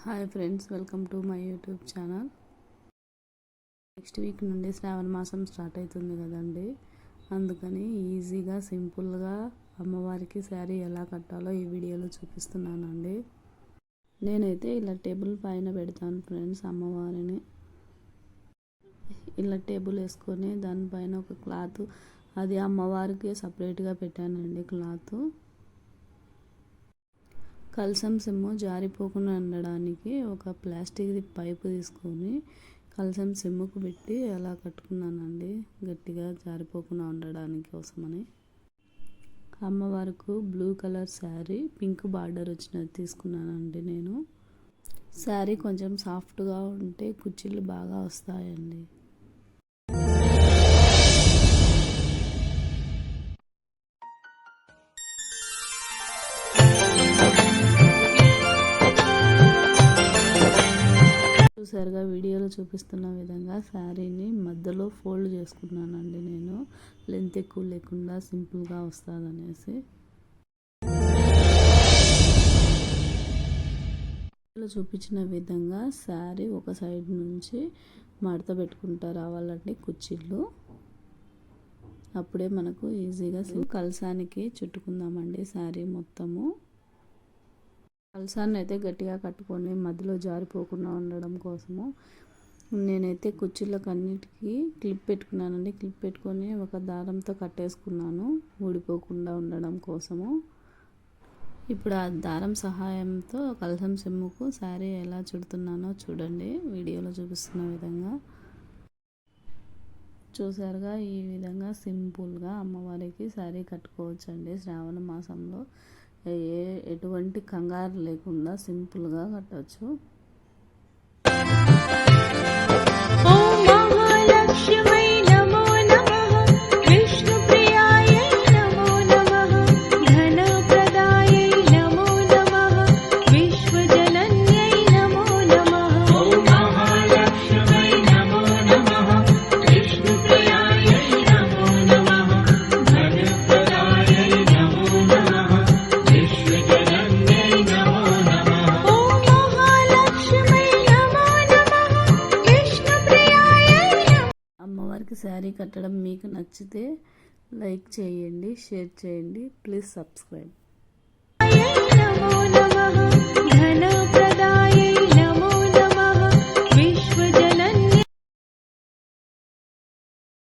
Hi friends, welcome to my YouTube channel. Next week నుండి శ్రావణ మాసం start అవుతుంది కదండి. అందుకని ఈజీగా సింపుల్గా అమ్మవారికి శారీ ఎలా కట్టాలో ఈ వీడియోలో చూపిస్తున్నానండి. నేనైతే ఇలా టేబుల్ పైన పెడతాను ఫ్రెండ్స్. అమ్మవారిని ఇలా టేబుల్ వేసుకొని దానిపైన ఒక క్లాత్, అది అమ్మవారికి సపరేట్గా పెట్టానండి క్లాత్. కలసం సిమ్ము జారిపోకుండా ఉండడానికి ఒక ప్లాస్టిక్ పైపు తీసుకొని కలసం సిమ్ముకు పెట్టి అలా కట్టుకున్నానండి, గట్టిగా జారిపోకుండా ఉండడానికి కోసమని. అమ్మవారికి blue colour sari, pink border వచ్చినది తీసుకున్నానండి నేను. శారీ కొంచెం సాఫ్ట్గా ఉంటే కుచ్చిళ్ళు బాగా వస్తాయండి. చూసారుగా వీడియోలో చూపిస్తున్న విధంగా శారీని మధ్యలో ఫోల్డ్ చేసుకున్నానండి నేను, లెంత్ ఎక్కువ లేకుండా సింపుల్గా వస్తుందనేసి. చూపించిన విధంగా శారీ ఒక సైడ్ నుంచి మడత పెట్టుకుంటూ రావాలండి కుచ్చిళ్ళు. అప్పుడే మనకు ఈజీగా కలసానికి చుట్టుకుందామండి శారీ మొత్తము. కలసాన్ని అయితే గట్టిగా కట్టుకొని మధ్యలో జారిపోకుండా ఉండడం కోసము నేనైతే కుర్చీలకు అన్నిటికీ క్లిప్ పెట్టుకున్నానండి. క్లిప్ పెట్టుకొని ఒక దారంతో కట్టేసుకున్నాను ఊడిపోకుండా ఉండడం కోసము. ఇప్పుడు ఆ దారం సహాయంతో కలసం సిమ్ముకు శారీ ఎలా చుడుతున్నానో చూడండి వీడియోలో చూపిస్తున్న విధంగా. చూసారుగా, ఈ విధంగా సింపుల్గా అమ్మవారికి శారీ కట్టుకోవచ్చండి. శ్రావణ మాసంలో ఎటువంటి కంగారు లేకుండా సింపుల్గా కట్టవచ్చు. శారీ కట్టడం మీకు నచ్చితే లైక్ చేయండి, షేర్ చేయండి, ప్లీజ్ సబ్స్క్రైబ్.